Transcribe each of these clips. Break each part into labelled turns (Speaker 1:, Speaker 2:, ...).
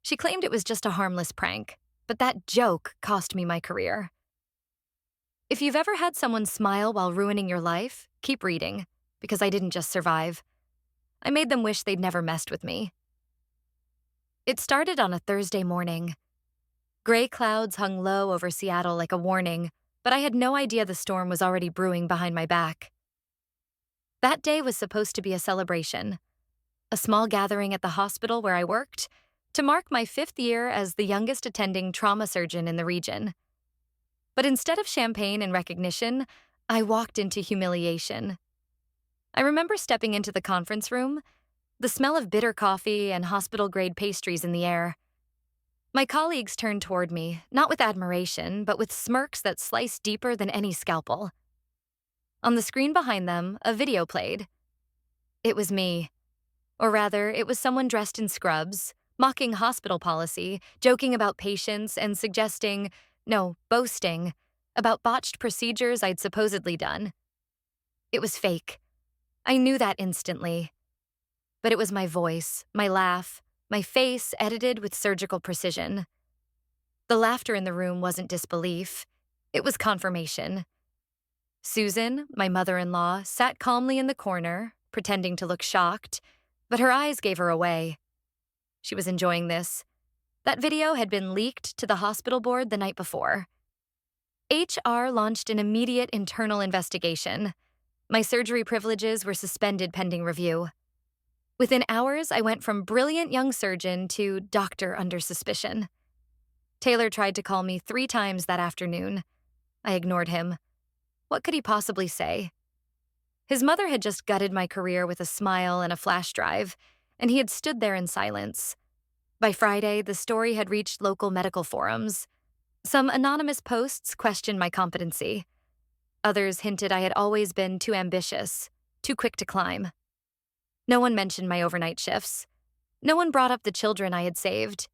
Speaker 1: She claimed it was just a harmless prank, but that joke cost me my career. If you've ever had someone smile while ruining your life, keep reading, because I didn't just survive. I made them wish they'd never messed with me. It started on a Thursday morning. Gray clouds hung low over Seattle like a warning, but I had no idea the storm was already brewing behind my back. That day was supposed to be a celebration, a small gathering at the hospital where I worked, to mark my 5th year as the youngest attending trauma surgeon in the region. But instead of champagne and recognition, I walked into humiliation. I remember stepping into the conference room, the smell of bitter coffee and hospital-grade pastries in the air. My colleagues turned toward me, not with admiration, but with smirks that sliced deeper than any scalpel. On the screen behind them, a video played. It was me. Or rather, it was someone dressed in scrubs, mocking hospital policy, joking about patients, and boasting, about botched procedures I'd supposedly done. It was fake. I knew that instantly. But it was my voice, my laugh, my face edited with surgical precision. The laughter in the room wasn't disbelief. It was confirmation. Susan, my mother-in-law, sat calmly in the corner, pretending to look shocked, but her eyes gave her away. She was enjoying this. That video had been leaked to the hospital board the night before. HR launched an immediate internal investigation. My surgery privileges were suspended pending review. Within hours, I went from brilliant young surgeon to doctor under suspicion. Taylor tried to call me 3 times that afternoon. I ignored him. What could he possibly say? His mother had just gutted my career with a smile and a flash drive, and he had stood there in silence. By Friday, the story had reached local medical forums. Some anonymous posts questioned my competency. Others hinted I had always been too ambitious, too quick to climb. No one mentioned my overnight shifts. No one brought up the children I had saved.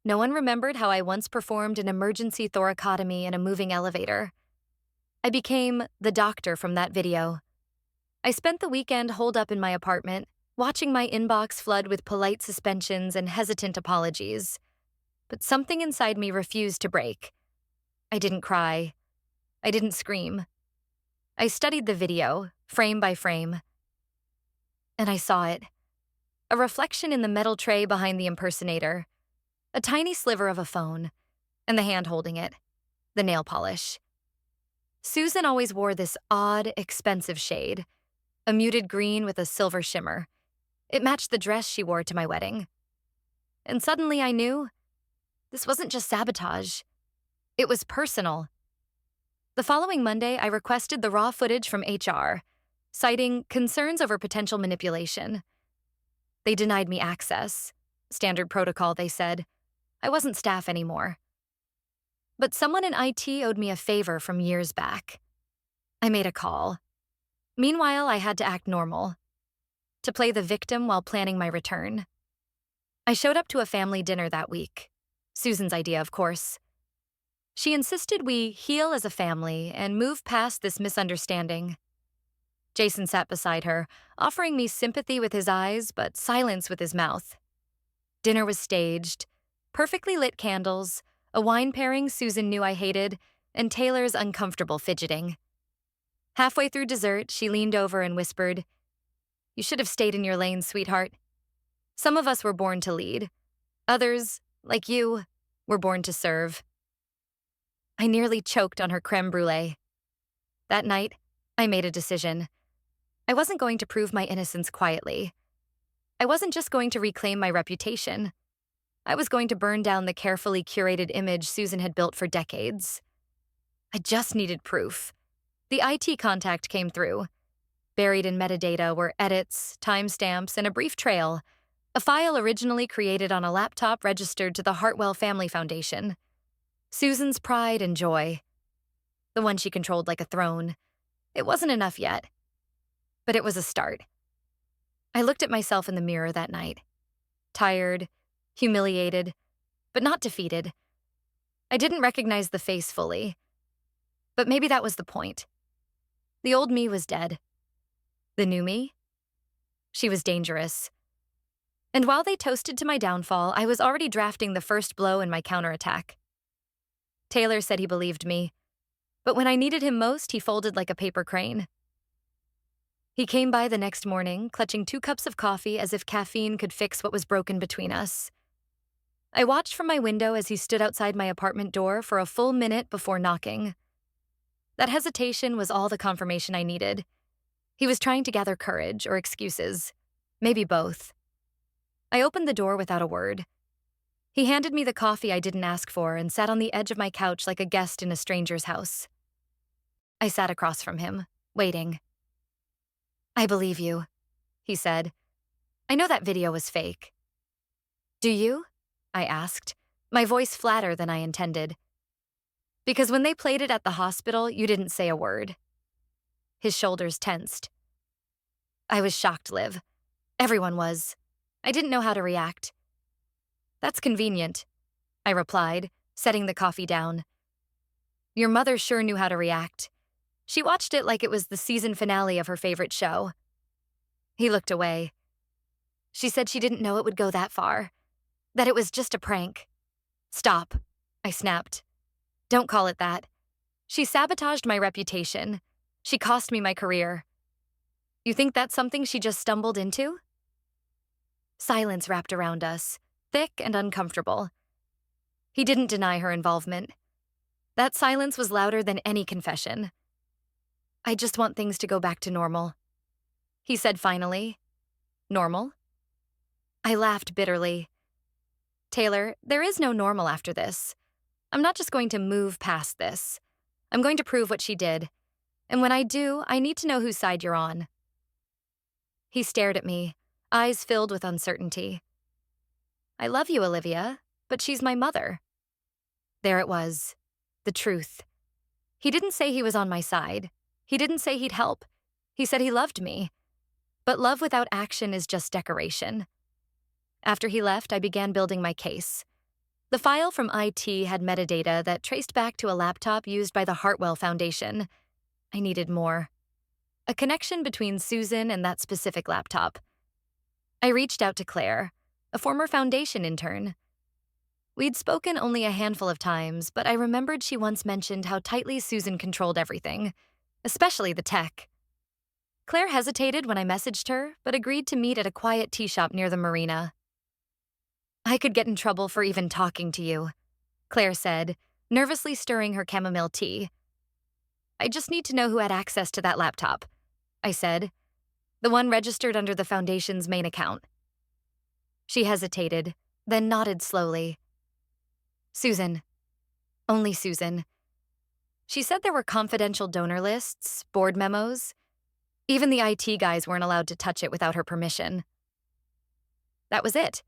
Speaker 1: No one remembered how I once performed an emergency thoracotomy in a moving elevator. I became the doctor from that video. I spent the weekend holed up in my apartment, watching my inbox flood with polite suspensions and hesitant apologies. But something inside me refused to break. I didn't cry. I didn't scream. I studied the video, frame by frame. And I saw it. A reflection in the metal tray behind the impersonator. A tiny sliver of a phone. And the hand holding it. The nail polish. Susan always wore this odd, expensive shade. A muted green with a silver shimmer. It matched the dress she wore to my wedding. And suddenly I knew this wasn't just sabotage. It was personal. The following Monday, I requested the raw footage from HR, citing concerns over potential manipulation. They denied me access. Standard protocol, they said. I wasn't staff anymore. But someone in IT owed me a favor from years back. I made a call. Meanwhile, I had to act normal. To play the victim while planning my return. I showed up to a family dinner that week. Susan's idea, of course. She insisted we heal as a family and move past this misunderstanding. Jason sat beside her, offering me sympathy with his eyes, but silence with his mouth. Dinner was staged, perfectly lit candles, a wine pairing Susan knew I hated, and Taylor's uncomfortable fidgeting. Halfway through dessert, she leaned over and whispered, "You should have stayed in your lane, sweetheart. Some of us were born to lead. Others, like you, were born to serve." I nearly choked on her creme brulee. That night, I made a decision. I wasn't going to prove my innocence quietly. I wasn't just going to reclaim my reputation. I was going to burn down the carefully curated image Susan had built for decades. I just needed proof. The IT contact came through. Buried in metadata were edits, timestamps, and a brief trail, a file originally created on a laptop registered to the Hartwell Family Foundation. Susan's pride and joy. The one she controlled like a throne. It wasn't enough yet. But it was a start. I looked at myself in the mirror that night. Tired, humiliated, but not defeated. I didn't recognize the face fully. But maybe that was the point. The old me was dead. The new me? She was dangerous. And while they toasted to my downfall, I was already drafting the first blow in my counterattack. Taylor said he believed me, but when I needed him most, he folded like a paper crane. He came by the next morning, clutching 2 cups of coffee as if caffeine could fix what was broken between us. I watched from my window as he stood outside my apartment door for a full minute before knocking. That hesitation was all the confirmation I needed. He was trying to gather courage or excuses, maybe both. I opened the door without a word. He handed me the coffee I didn't ask for and sat on the edge of my couch like a guest in a stranger's house. I sat across from him, waiting. "I believe you," he said. "I know that video was fake." "Do you?" I asked, my voice flatter than I intended. "Because when they played it at the hospital, you didn't say a word." His shoulders tensed. "I was shocked, Liv. Everyone was. I didn't know how to react." "That's convenient," I replied, setting the coffee down. "Your mother sure knew how to react. She watched it like it was the season finale of her favorite show." He looked away. "She said she didn't know it would go that far, that it was just a prank." "Stop," I snapped. "Don't call it that. She sabotaged my reputation. She cost me my career. You think that's something she just stumbled into?" Silence wrapped around us, thick and uncomfortable. He didn't deny her involvement. That silence was louder than any confession. "I just want things to go back to normal," he said finally. "Normal?" I laughed bitterly. "Taylor, there is no normal after this. I'm not just going to move past this. I'm going to prove what she did. And when I do, I need to know whose side you're on." He stared at me, eyes filled with uncertainty. "I love you, Olivia, but she's my mother." There it was, the truth. He didn't say he was on my side. He didn't say he'd help. He said he loved me. But love without action is just decoration. After he left, I began building my case. The file from IT had metadata that traced back to a laptop used by the Hartwell Foundation. I needed more. A connection between Susan and that specific laptop. I reached out to Claire, a former foundation intern. We'd spoken only a handful of times, but I remembered she once mentioned how tightly Susan controlled everything, especially the tech. Claire hesitated when I messaged her, but agreed to meet at a quiet tea shop near the marina. "I could get in trouble for even talking to you," Claire said, nervously stirring her chamomile tea. "I just need to know who had access to that laptop," I said. "The one registered under the foundation's main account." She hesitated, then nodded slowly. "Susan. Only Susan. She said there were confidential donor lists, board memos. Even the IT guys weren't allowed to touch it without her permission." That was it.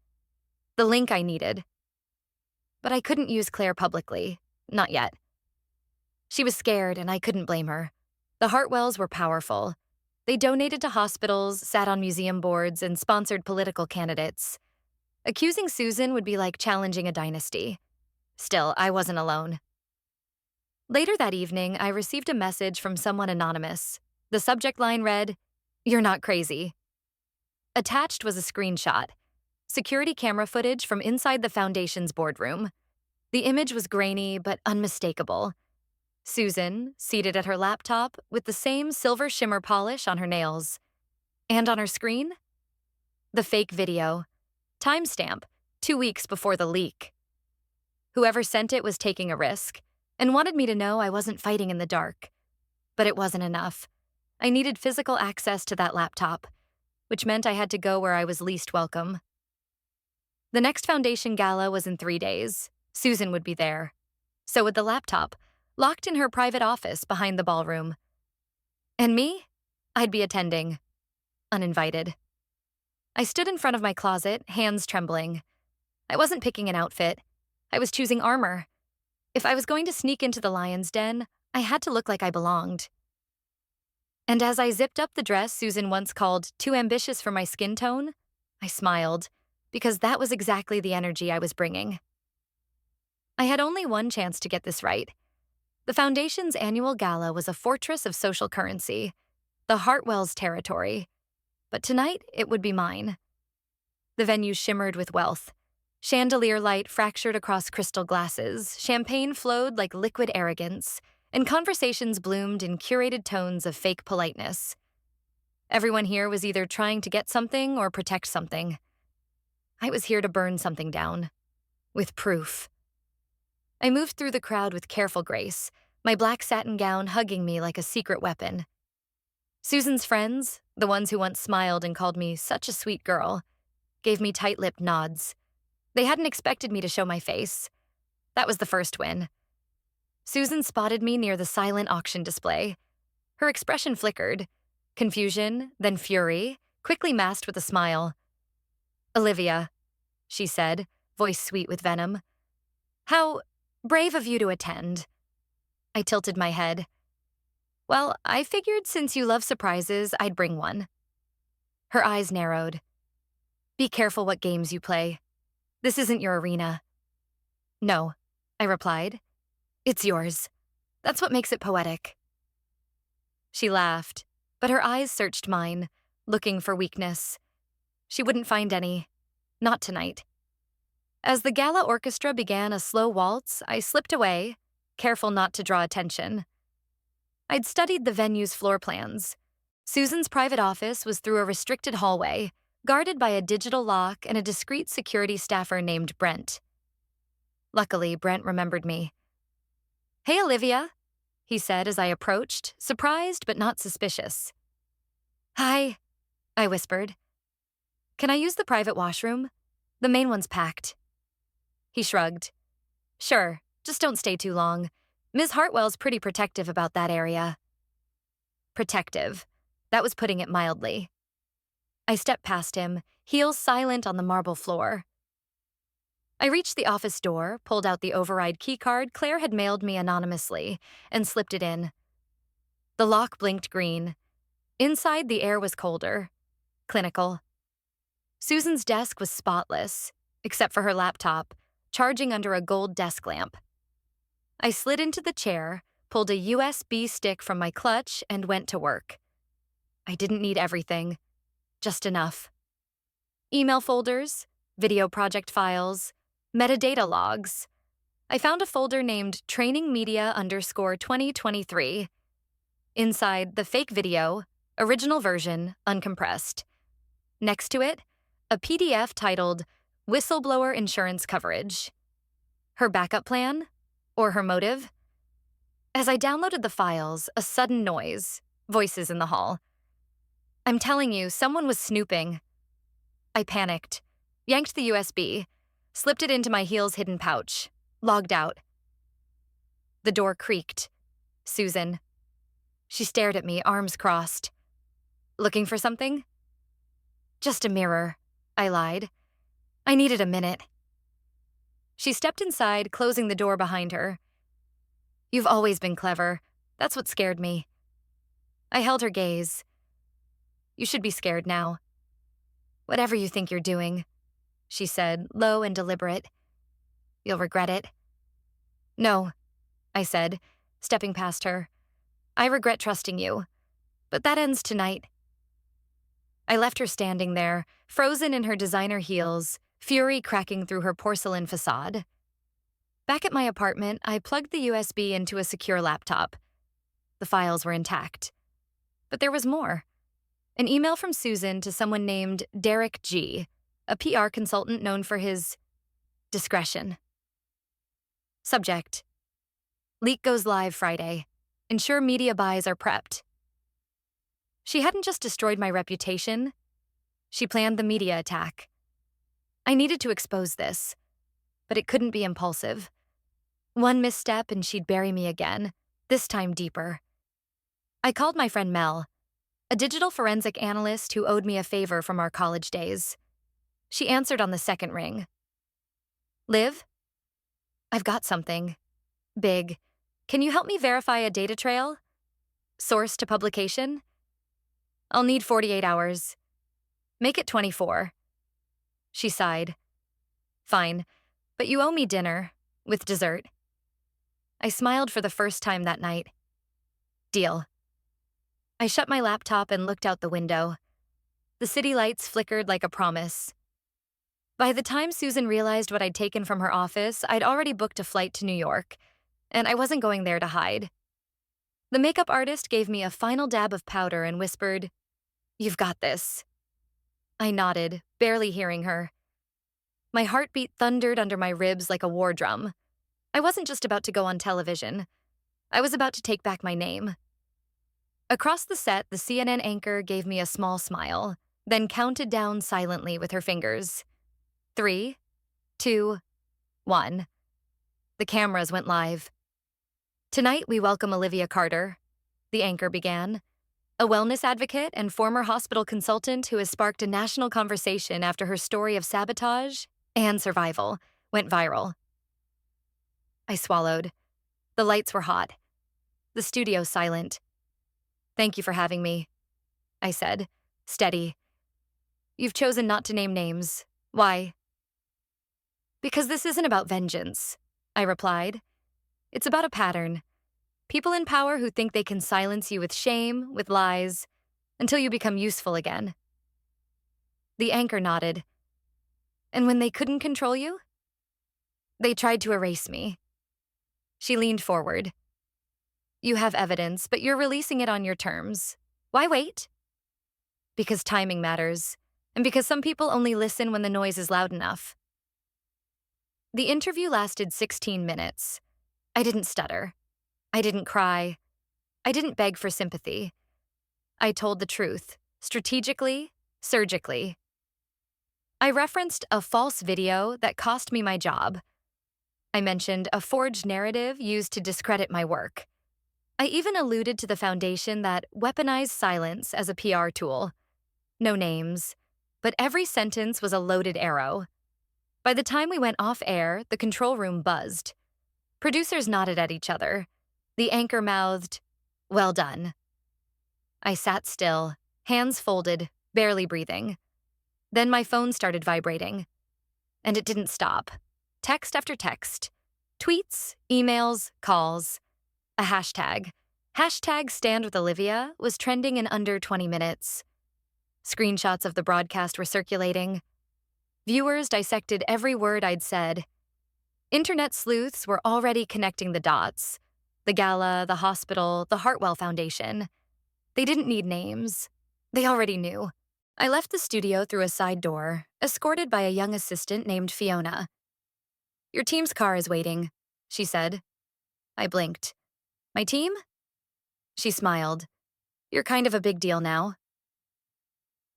Speaker 1: The link I needed. But I couldn't use Claire publicly. Not yet. She was scared, and I couldn't blame her. The Hartwells were powerful. They donated to hospitals, sat on museum boards, and sponsored political candidates. Accusing Susan would be like challenging a dynasty. Still, I wasn't alone. Later that evening, I received a message from someone anonymous. The subject line read, "You're not crazy." Attached was a screenshot. Security camera footage from inside the foundation's boardroom. The image was grainy but unmistakable. Susan, seated at her laptop, with the same silver shimmer polish on her nails. And on her screen? The fake video. Timestamp, 2 weeks before the leak. Whoever sent it was taking a risk, and wanted me to know I wasn't fighting in the dark. But it wasn't enough. I needed physical access to that laptop, which meant I had to go where I was least welcome. The next foundation gala was in 3 days. Susan would be there. So would the laptop, locked in her private office behind the ballroom. And me? I'd be attending. Uninvited. I stood in front of my closet, hands trembling. I wasn't picking an outfit. I was choosing armor. If I was going to sneak into the lion's den, I had to look like I belonged. And as I zipped up the dress Susan once called too ambitious for my skin tone, I smiled, because that was exactly the energy I was bringing. I had only one chance to get this right. The Foundation's annual gala was a fortress of social currency, the Hartwell's territory. But tonight, it would be mine. The venue shimmered with wealth. Chandelier light fractured across crystal glasses, champagne flowed like liquid arrogance, and conversations bloomed in curated tones of fake politeness. Everyone here was either trying to get something or protect something. I was here to burn something down. With proof. I moved through the crowd with careful grace, my black satin gown hugging me like a secret weapon. Susan's friends, the ones who once smiled and called me such a sweet girl, gave me tight-lipped nods. They hadn't expected me to show my face. That was the first win. Susan spotted me near the silent auction display. Her expression flickered. Confusion, then fury, quickly masked with a smile. "Olivia," she said, voice sweet with venom. "How brave of you to attend." I tilted my head. "Well, I figured since you love surprises, I'd bring one." Her eyes narrowed. "Be careful what games you play. This isn't your arena." "No," I replied. "It's yours. That's what makes it poetic." She laughed, but her eyes searched mine, looking for weakness. She wouldn't find any. Not tonight. As the Gala orchestra began a slow waltz, I slipped away, careful not to draw attention. I'd studied the venue's floor plans. Susan's private office was through a restricted hallway, guarded by a digital lock and a discreet security staffer named Brent. Luckily, Brent remembered me. "Hey, Olivia," he said as I approached, surprised but not suspicious. "Hi," I whispered. "Can I use the private washroom? The main one's packed." He shrugged. "Sure, just don't stay too long. Ms. Hartwell's pretty protective about that area." Protective. That was putting it mildly. I stepped past him, heels silent on the marble floor. I reached the office door, pulled out the override keycard Claire had mailed me anonymously, and slipped it in. The lock blinked green. Inside, the air was colder. Clinical. Susan's desk was spotless, except for her laptop, charging under a gold desk lamp. I slid into the chair, pulled a USB stick from my clutch, and went to work. I didn't need everything, just enough. Email folders, video project files, metadata logs. I found a folder named trainingmedia_2023. Inside, the fake video, original version, uncompressed. Next to it, a PDF titled Whistleblower Insurance Coverage. Her backup plan? Or her motive? As I downloaded the files, a sudden noise, voices in the hall. "I'm telling you, someone was snooping." I panicked, yanked the USB, slipped it into my heels-hidden pouch, logged out. The door creaked. Susan. She stared at me, arms crossed. "Looking for something?" "Just a mirror," I lied. "I needed a minute." She stepped inside, closing the door behind her. "You've always been clever. That's what scared me." I held her gaze. "You should be scared now." "Whatever you think you're doing," she said, low and deliberate. "You'll regret it." "No," I said, stepping past her. "I regret trusting you, but that ends tonight." I left her standing there, frozen in her designer heels, fury cracking through her porcelain facade. Back at my apartment, I plugged the USB into a secure laptop. The files were intact. But there was more. An email from Susan to someone named Derek G., a PR consultant known for his discretion. Subject: Leak goes live Friday. Ensure media buys are prepped. She hadn't just destroyed my reputation. She planned the media attack. I needed to expose this, but it couldn't be impulsive. One misstep and she'd bury me again, this time deeper. I called my friend Mel, a digital forensic analyst who owed me a favor from our college days. She answered on the second ring. "Liv? I've got something. Big. Can you help me verify a data trail? Source to publication? I'll need 48 hours. Make it 24. She sighed. "Fine, but you owe me dinner, with dessert." I smiled for the first time that night. Deal. I shut my laptop and looked out the window. The city lights flickered like a promise. By the time Susan realized what I'd taken from her office, I'd already booked a flight to New York, and I wasn't going there to hide. The makeup artist gave me a final dab of powder and whispered, "You've got this." I nodded, barely hearing her. My heartbeat thundered under my ribs like a war drum. I wasn't just about to go on television. I was about to take back my name. Across the set, the CNN anchor gave me a small smile, then counted down silently with her fingers. 3, 2, 1. The cameras went live. "Tonight, we welcome Olivia Carter," the anchor began, "a wellness advocate and former hospital consultant who has sparked a national conversation after her story of sabotage and survival went viral." I swallowed. The lights were hot. The studio silent. "Thank you for having me," I said, steady. "You've chosen not to name names. Why?" "Because this isn't about vengeance," I replied. "It's about a pattern. People in power who think they can silence you with shame, with lies, until you become useful again." The anchor nodded. "And when they couldn't control you?" "They tried to erase me." She leaned forward. "You have evidence, but you're releasing it on your terms. Why wait?" "Because timing matters, and because some people only listen when the noise is loud enough." The interview lasted 16 minutes. I didn't stutter. I didn't cry. I didn't beg for sympathy. I told the truth, strategically, surgically. I referenced a false video that cost me my job. I mentioned a forged narrative used to discredit my work. I even alluded to the foundation that weaponized silence as a PR tool. No names, but every sentence was a loaded arrow. By the time we went off air, the control room buzzed. Producers nodded at each other. The anchor mouthed, "Well done." I sat still, hands folded, barely breathing. Then my phone started vibrating. And it didn't stop. Text after text. Tweets, emails, calls. A hashtag. Hashtag Stand with Olivia was trending in under 20 minutes. Screenshots of the broadcast were circulating. Viewers dissected every word I'd said. Internet sleuths were already connecting the dots. The Gala, the hospital, the Hartwell Foundation. They didn't need names. They already knew. I left the studio through a side door, escorted by a young assistant named Fiona. "Your team's car is waiting," she said. I blinked. "My team?" She smiled. "You're kind of a big deal now."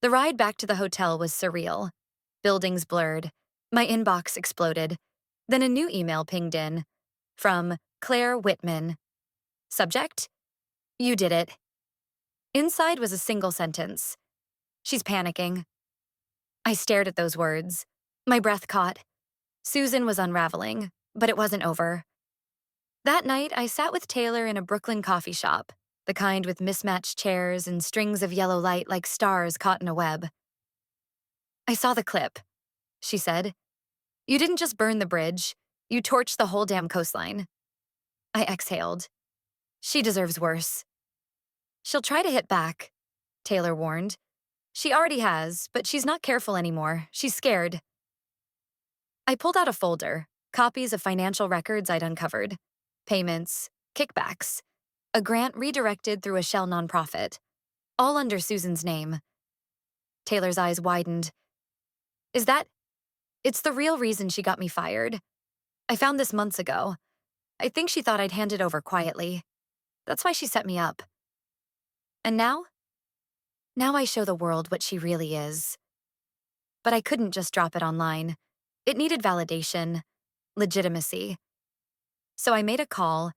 Speaker 1: The ride back to the hotel was surreal. Buildings blurred. My inbox exploded. Then a new email pinged in. From Claire Whitman. Subject: "You did it." Inside was a single sentence. "She's panicking." I stared at those words. My breath caught. Susan was unraveling, but it wasn't over. That night, I sat with Taylor in a Brooklyn coffee shop, the kind with mismatched chairs and strings of yellow light like stars caught in a web. "I saw the clip," she said. "You didn't just burn the bridge, you torched the whole damn coastline." I exhaled. "She deserves worse." "She'll try to hit back," Taylor warned. "She already has, but she's not careful anymore. She's scared." I pulled out a folder, copies of financial records I'd uncovered. Payments, kickbacks, a grant redirected through a shell nonprofit, all under Susan's name. Taylor's eyes widened. It's the real reason she got me fired. I found this months ago. I think she thought I'd hand it over quietly. That's why she set me up. And now? Now I show the world what she really is." But I couldn't just drop it online. It needed validation, legitimacy. So I made a call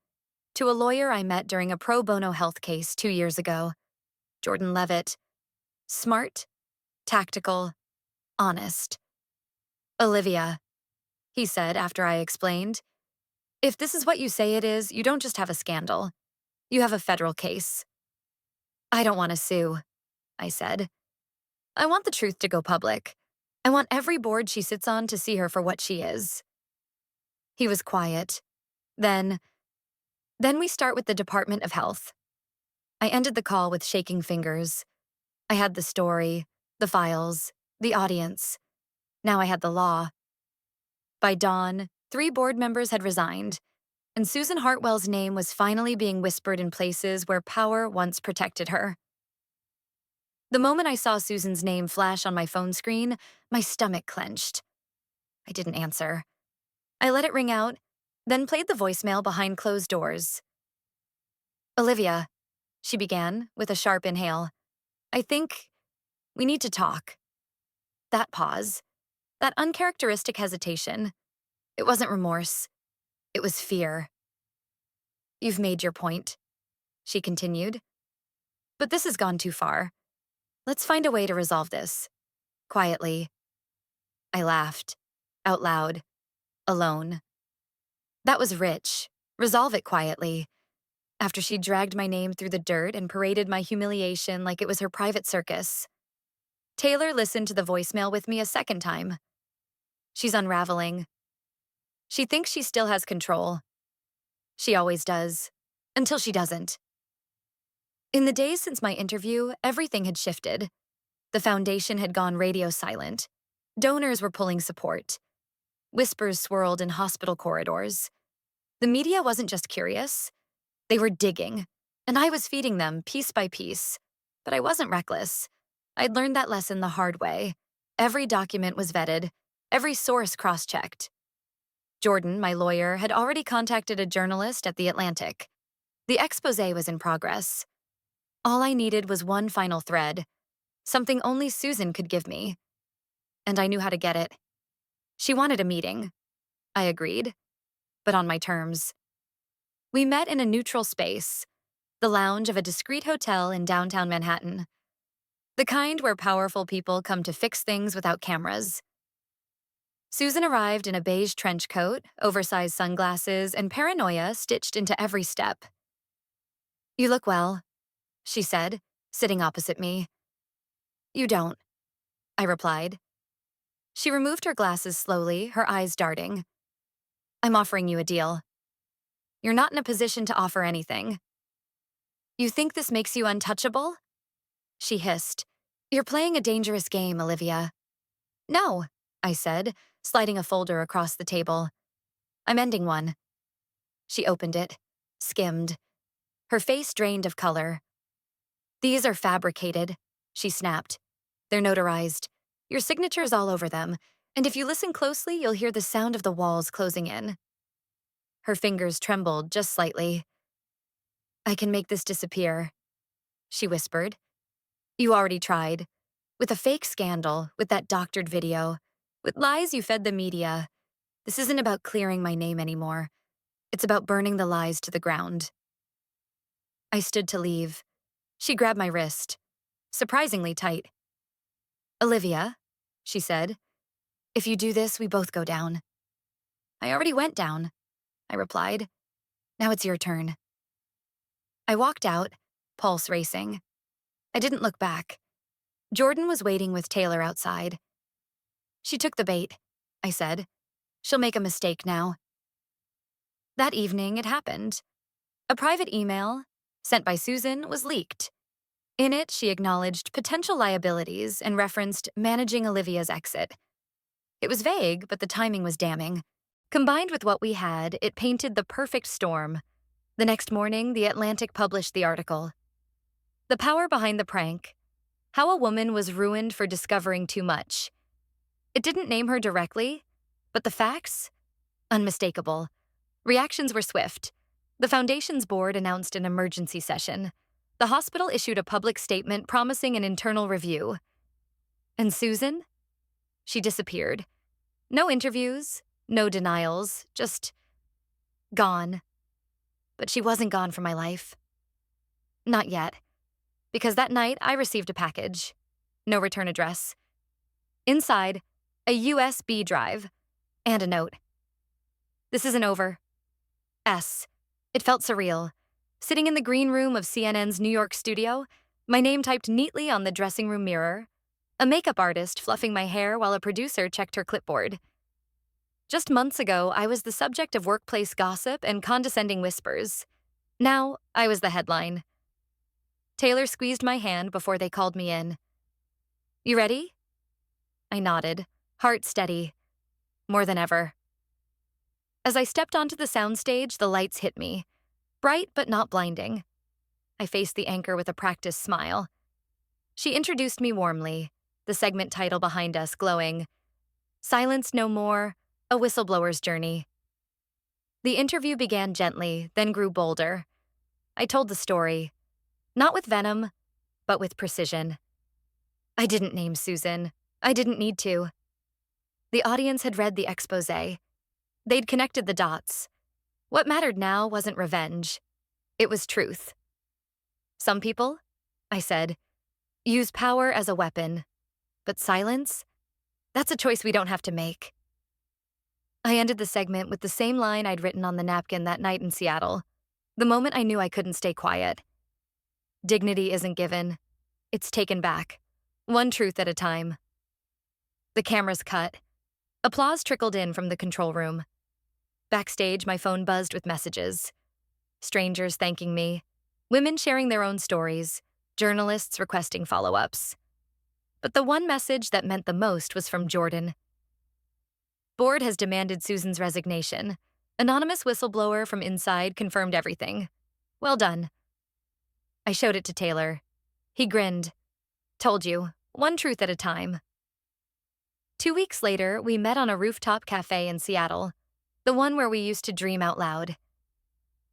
Speaker 1: to a lawyer I met during a pro bono health case 2 years ago, Jordan Levitt. Smart, tactical, honest. "Olivia," he said after I explained, "if this is what you say it is, you don't just have a scandal. You have a federal case." "I don't want to sue," I said. "I want the truth to go public. I want every board she sits on to see her for what she is." He was quiet. Then we start with the Department of Health. I ended the call with shaking fingers. I had the story, the files, the audience. Now I had the law. By dawn, 3 board members had resigned, and Susan Hartwell's name was finally being whispered in places where power once protected her. The moment I saw Susan's name flash on my phone screen, my stomach clenched. I didn't answer. I let it ring out, then played the voicemail behind closed doors. "Olivia," she began, with a sharp inhale. "I think we need to talk." That pause, that uncharacteristic hesitation, it wasn't remorse. It was fear. "You've made your point," she continued. "But this has gone too far. Let's find a way to resolve this. Quietly." I laughed. Out loud. Alone. That was rich. Resolve it quietly. After she dragged my name through the dirt and paraded my humiliation like it was her private circus. Taylor listened to the voicemail with me a second time. She's unraveling. She thinks she still has control. She always does. Until she doesn't. In the days since my interview, everything had shifted. The foundation had gone radio silent. Donors were pulling support. Whispers swirled in hospital corridors. The media wasn't just curious. They were digging, and I was feeding them piece by piece. But I wasn't reckless. I'd learned that lesson the hard way. Every document was vetted, every source cross-checked. Jordan, my lawyer, had already contacted a journalist at The Atlantic. The exposé was in progress. All I needed was one final thread, something only Susan could give me. And I knew how to get it. She wanted a meeting. I agreed, but on my terms. We met in a neutral space, the lounge of a discreet hotel in downtown Manhattan. The kind where powerful people come to fix things without cameras. Susan arrived in a beige trench coat, oversized sunglasses, and paranoia stitched into every step. "You look well," she said, sitting opposite me. "You don't," I replied. She removed her glasses slowly, her eyes darting. "I'm offering you a deal. You're not in a position to offer anything." "You think this makes you untouchable?" She hissed. "You're playing a dangerous game, Olivia." "No," I said, sliding a folder across the table. "I'm ending one." She opened it, skimmed. Her face drained of color. "These are fabricated," she snapped. "They're notarized. Your signature's all over them, and if you listen closely, you'll hear the sound of the walls closing in." Her fingers trembled just slightly. "I can make this disappear," she whispered. "You already tried. With a fake scandal, with that doctored video, with lies you fed the media. This isn't about clearing my name anymore. It's about burning the lies to the ground." I stood to leave. She grabbed my wrist, surprisingly tight. "Olivia," she said, "if you do this, we both go down." "I already went down," I replied. "Now it's your turn." I walked out, pulse racing. I didn't look back. Jordan was waiting with Taylor outside. "She took the bait," I said. "She'll make a mistake now." That evening, it happened. A private email, sent by Susan, was leaked. In it, she acknowledged potential liabilities and referenced managing Olivia's exit. It was vague, but the timing was damning. Combined with what we had, it painted the perfect storm. The next morning, The Atlantic published the article. The power behind the prank. How a woman was ruined for discovering too much. It didn't name her directly, but the facts? Unmistakable. Reactions were swift. The Foundation's board announced an emergency session. The hospital issued a public statement promising an internal review. And Susan? She disappeared. No interviews, no denials, just gone. But she wasn't gone from my life. Not yet. Because that night, I received a package. No return address. Inside, a USB drive and a note. "This isn't over. S." It felt surreal. Sitting in the green room of CNN's New York studio, my name typed neatly on the dressing room mirror, a makeup artist fluffing my hair while a producer checked her clipboard. Just months ago, I was the subject of workplace gossip and condescending whispers. Now, I was the headline. Taylor squeezed my hand before they called me in. "You ready?" I nodded. heart steady, more than ever. As I stepped onto the soundstage, the lights hit me, bright but not blinding. I faced the anchor with a practiced smile. She introduced me warmly, the segment title behind us glowing, "Silence No More, A Whistleblower's Journey." The interview began gently, then grew bolder. I told the story, not with venom, but with precision. I didn't name Susan. I didn't need to. The audience had read the exposé. They'd connected the dots. What mattered now wasn't revenge. It was truth. Some people, I said, use power as a weapon. But silence? That's a choice we don't have to make. I ended the segment with the same line I'd written on the napkin that night in Seattle, the moment I knew I couldn't stay quiet. Dignity isn't given. It's taken back, one truth at a time. The cameras cut. Applause trickled in from the control room. Backstage, my phone buzzed with messages. Strangers thanking me, women sharing their own stories, journalists requesting follow-ups. But the one message that meant the most was from Jordan. Board has demanded Susan's resignation. Anonymous whistleblower from inside confirmed everything. Well done. I showed it to Taylor. He grinned. Told you, one truth at a time. 2 weeks later, we met on a rooftop cafe in Seattle, the one where we used to dream out loud.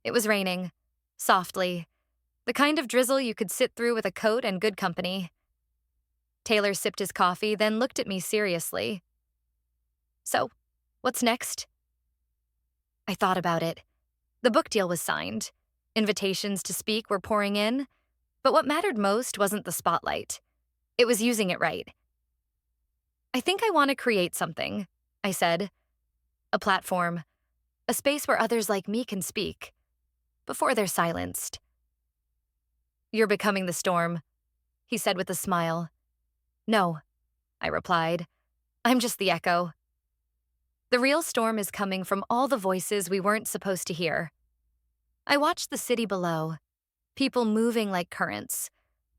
Speaker 1: It was raining, softly, the kind of drizzle you could sit through with a coat and good company. Taylor sipped his coffee, then looked at me seriously. So, what's next? I thought about it. The book deal was signed. Invitations to speak were pouring in. But what mattered most wasn't the spotlight. It was using it right. I think I want to create something, I said. A platform. A space where others like me can speak. Before they're silenced. You're becoming the storm, he said with a smile. No, I replied. I'm just the echo. The real storm is coming from all the voices we weren't supposed to hear. I watched the city below, people moving like currents,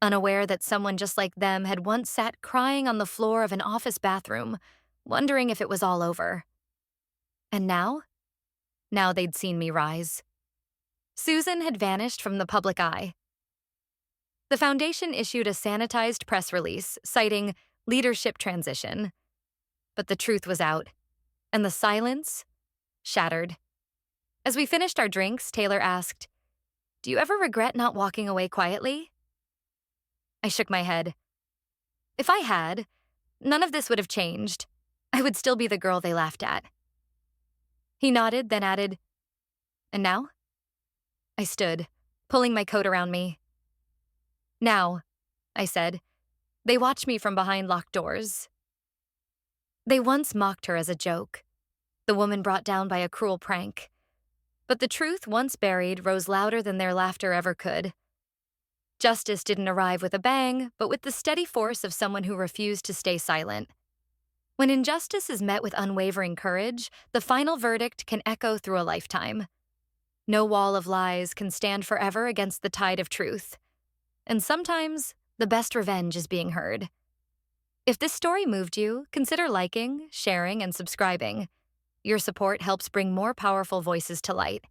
Speaker 1: unaware that someone just like them had once sat crying on the floor of an office bathroom, wondering if it was all over. And now? Now they'd seen me rise. Susan had vanished from the public eye. The foundation issued a sanitized press release citing leadership transition. But the truth was out, and the silence shattered. As we finished our drinks, Taylor asked, "Do you ever regret not walking away quietly?" I shook my head. If I had, none of this would have changed. I would still be the girl they laughed at. He nodded, then added, "And now?" I stood, pulling my coat around me. "Now," I said. They watched me from behind locked doors. They once mocked her as a joke, the woman brought down by a cruel prank. But the truth, once buried, rose louder than their laughter ever could. Justice didn't arrive with a bang, but with the steady force of someone who refused to stay silent. When injustice is met with unwavering courage, the final verdict can echo through a lifetime. No wall of lies can stand forever against the tide of truth. And sometimes, the best revenge is being heard. If this story moved you, consider liking, sharing, and subscribing. Your support helps bring more powerful voices to light.